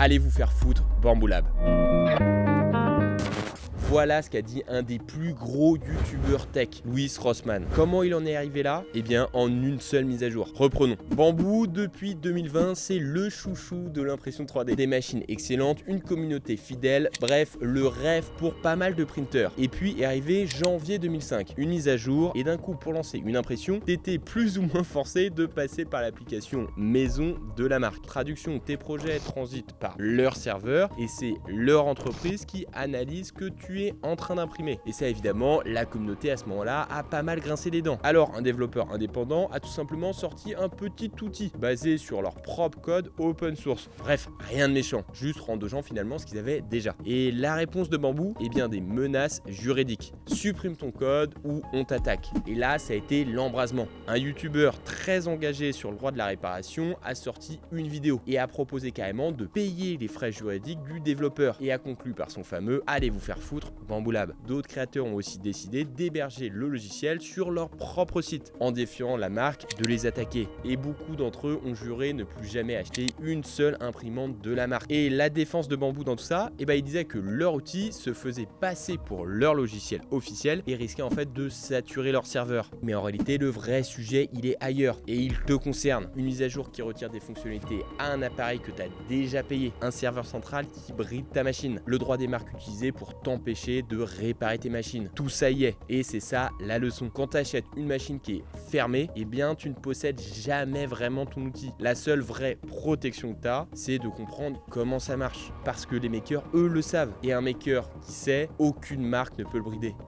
allez vous faire foutre, Bamboo Lab. Voilà ce qu'a dit un des plus gros youtubeurs tech, Louis Rossmann. Comment il en est arrivé là? Eh bien, en une seule mise à jour. Reprenons. Bamboo, depuis 2020, c'est le chouchou de l'impression 3D. Des machines excellentes, une communauté fidèle, bref, le rêve pour pas mal de printers. Et puis est arrivé janvier 2005, une mise à jour, et d'un coup, pour lancer une impression, t'étais plus ou moins forcé de passer par l'application maison de la marque. Traduction, tes projets transitent par leur serveur, et c'est leur entreprise qui analyse que tu es en train d'imprimer. Et ça, évidemment, la communauté à ce moment-là a pas mal grincé des dents. Alors, un développeur indépendant a tout simplement sorti un petit outil basé sur leur propre code open source. Bref, rien de méchant, juste rendre aux gens finalement ce qu'ils avaient déjà. Et la réponse de Bamboo, eh bien des menaces juridiques. Supprime ton code ou on t'attaque. Et là, ça a été l'embrasement. Un youtubeur très engagé sur le droit de la réparation a sorti une vidéo et a proposé carrément de payer les frais juridiques du développeur et a conclu par son fameux « Allez vous faire foutre, Bamboo Lab ». D'autres créateurs ont aussi décidé d'héberger le logiciel sur leur propre site en défiant la marque de les attaquer. Et beaucoup d'entre eux ont juré ne plus jamais acheter une seule imprimante de la marque. Et la défense de Bamboo dans tout ça, eh ben, ils disaient que leur outil se faisait passer pour leur logiciel officiel et risquait en fait de saturer leur serveur. Mais en réalité, le vrai sujet, il est ailleurs et il te concerne. Une mise à jour qui retire des fonctionnalités à un appareil que tu as déjà payé, un serveur central qui bride ta machine, le droit des marques utilisées pour t'empêcher de réparer tes machines. Tout ça y est. Et c'est ça la leçon. Quand tu achètes une machine qui est fermée, eh bien tu ne possèdes jamais vraiment ton outil. La seule vraie protection que tu as, c'est de comprendre comment ça marche. Parce que les makers, eux, le savent. Et un maker qui sait, aucune marque ne peut le brider.